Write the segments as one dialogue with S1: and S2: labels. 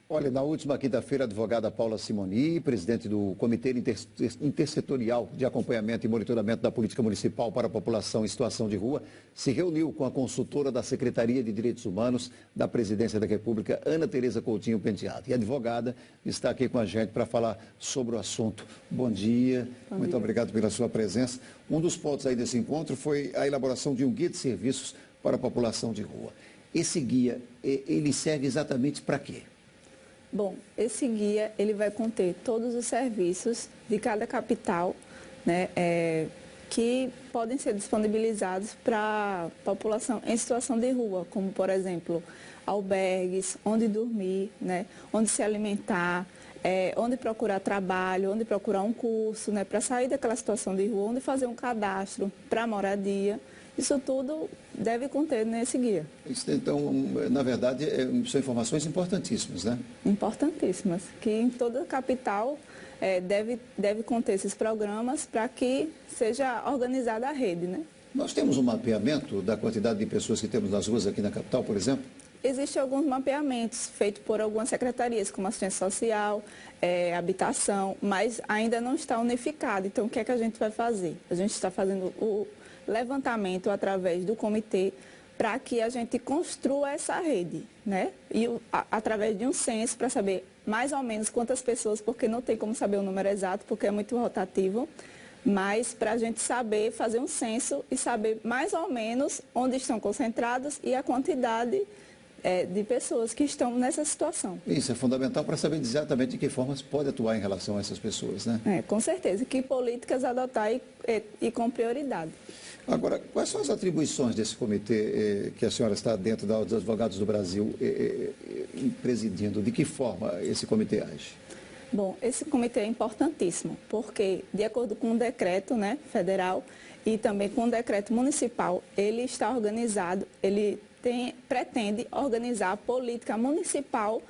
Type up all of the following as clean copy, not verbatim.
S1: Olha, na última quinta-feira, a advogada Paula Simoni, presidente do Comitê Intersetorial de Acompanhamento e Monitoramento da Política Municipal para a População em Situação de Rua, se reuniu com a consultora da Secretaria de Direitos Humanos da Presidência da República, Ana Tereza Coutinho Penteado. E a advogada está aqui com a gente para falar sobre o assunto. Bom dia, muito obrigado pela sua presença. Um dos pontos aí desse encontro foi a elaboração de um guia de serviços para a população de rua. Esse guia, ele serve exatamente para quê?
S2: Bom, esse guia ele vai conter todos os serviços de cada capital, né, que podem ser disponibilizados para a população em situação de rua, como, por exemplo, albergues, onde dormir, né, onde se alimentar, onde procurar trabalho, onde procurar um curso, né, para sair daquela situação de rua, onde fazer um cadastro para moradia. Isso tudo deve conter nesse guia.
S1: Então, na verdade, são informações importantíssimas, né?
S2: Importantíssimas, que em toda a capital deve conter esses programas para que seja organizada a rede, né?
S1: Nós temos um mapeamento da quantidade de pessoas que temos nas ruas aqui na capital, por exemplo?
S2: Existem alguns mapeamentos feitos por algumas secretarias, como assistência social, habitação, mas ainda não está unificado. Então, o que é que a gente vai fazer? A gente está fazendo o levantamento através do comitê para que a gente construa essa rede, né? E através de um censo para saber mais ou menos quantas pessoas, porque não tem como saber o número exato, porque é muito rotativo, mas para a gente saber fazer um censo e saber mais ou menos onde estão concentradas e a quantidade de pessoas que estão nessa situação.
S1: Isso é fundamental para saber exatamente de que formas pode atuar em relação a essas pessoas, né?
S2: Com certeza. Que políticas adotar e com prioridade.
S1: Agora, quais são as atribuições desse comitê que a senhora está dentro dos advogados do Brasil presidindo? De que forma esse comitê age?
S2: Bom, esse comitê é importantíssimo, porque de acordo com o decreto, né, federal e também com o decreto municipal, ele está organizado, ele pretende organizar a política municipal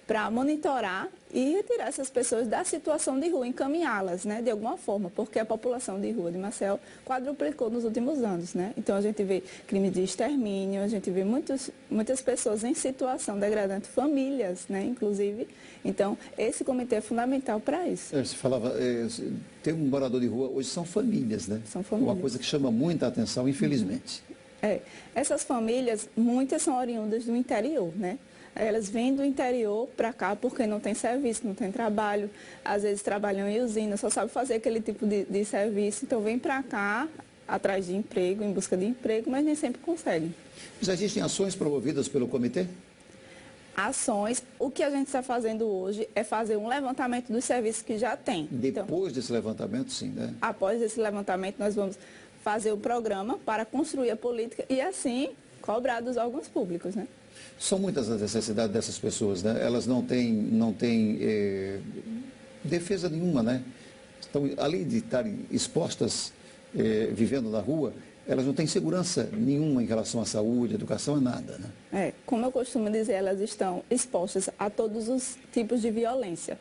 S2: para monitorar e retirar essas pessoas da situação de rua, encaminhá-las, né, de alguma forma, porque a população de rua de Maceió quadruplicou nos últimos anos, né? Então a gente vê crime de extermínio, a gente vê muitas pessoas em situação degradante, famílias, né, inclusive. Então esse comitê é fundamental para isso.
S1: Você falava, ter um morador de rua, hoje são famílias, né?
S2: São famílias.
S1: Uma coisa que chama muita atenção, infelizmente.
S2: Essas famílias, muitas são oriundas do interior, né? Elas vêm do interior para cá porque não tem serviço, não tem trabalho, às vezes trabalham em usina, só sabe fazer aquele tipo de serviço, então vem para cá atrás de emprego, em busca de emprego, mas nem sempre conseguem.
S1: Já existem ações promovidas pelo comitê?
S2: Ações, o que a gente está fazendo hoje é fazer um levantamento dos serviços que já tem.
S1: Depois desse levantamento, sim, né?
S2: Após esse levantamento, nós vamos fazer o programa para construir a política e assim cobrar dos órgãos públicos, né?
S1: São muitas as necessidades dessas pessoas, né? Elas não têm defesa nenhuma, né? Então, além de estarem expostas, vivendo na rua, elas não têm segurança nenhuma em relação à saúde, educação, a nada, né?
S2: Como eu costumo dizer, elas estão expostas a todos os tipos de violência,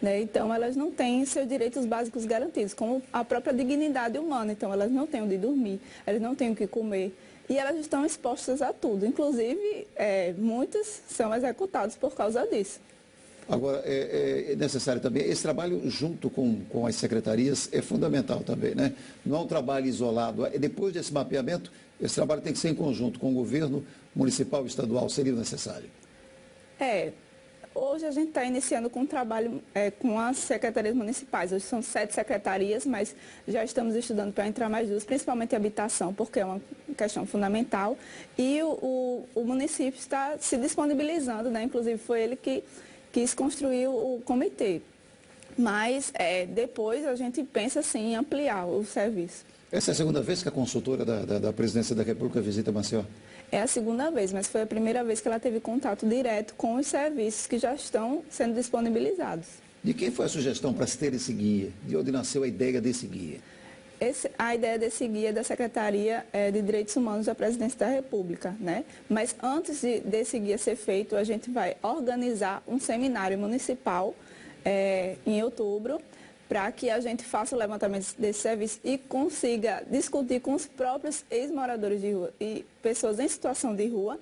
S2: né? Então, elas não têm seus direitos básicos garantidos, como a própria dignidade humana. Então, elas não têm onde dormir, elas não têm o que comer. E elas estão expostas a tudo, inclusive muitos são executados por causa disso.
S1: Agora, é necessário também, esse trabalho junto com as secretarias é fundamental também, né? Não é um trabalho isolado. Depois desse mapeamento, esse trabalho tem que ser em conjunto com o governo municipal e estadual, seria necessário?
S2: Hoje a gente está iniciando com um trabalho com as secretarias municipais. Hoje são 7 secretarias, mas já estamos estudando para entrar mais 2, principalmente habitação, porque é uma questão fundamental. E o município está se disponibilizando, né? Inclusive foi ele que quis construir o comitê. Mas depois a gente pensa sim, em ampliar o serviço.
S1: Essa é a segunda vez que a consultora da Presidência da República visita Maceió?
S2: É a segunda vez, mas foi a primeira vez que ela teve contato direto com os serviços que já estão sendo disponibilizados.
S1: De quem foi a sugestão para se ter esse guia? De onde nasceu a ideia desse guia?
S2: A ideia desse guia é da Secretaria de Direitos Humanos da Presidência da República, né? Mas antes desse guia ser feito, a gente vai organizar um seminário municipal em outubro, para que a gente faça o levantamento desse serviço e consiga discutir com os próprios ex-moradores de rua e pessoas em situação de rua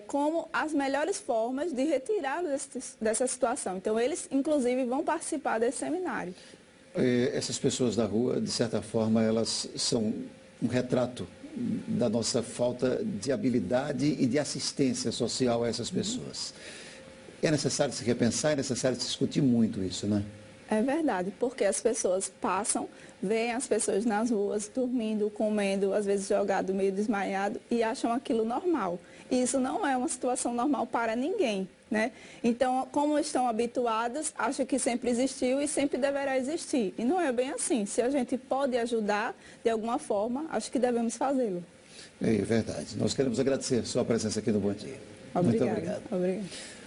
S2: como as melhores formas de retirá-los dessa situação. Então, eles, inclusive, vão participar desse seminário.
S1: Essas pessoas da rua, de certa forma, elas são um retrato da nossa falta de habilidade e de assistência social a essas pessoas. É necessário se repensar, é necessário se discutir muito isso, né?
S2: É verdade, porque as pessoas passam, veem as pessoas nas ruas, dormindo, comendo, às vezes jogado, meio desmaiado, e acham aquilo normal. E isso não é uma situação normal para ninguém, né? Então, como estão habituados, acham que sempre existiu e sempre deverá existir. E não é bem assim. Se a gente pode ajudar de alguma forma, acho que devemos fazê-lo.
S1: É verdade. Nós queremos agradecer a sua presença aqui no Bom Dia.
S2: Obrigada.
S1: Muito obrigado.
S2: Obrigada.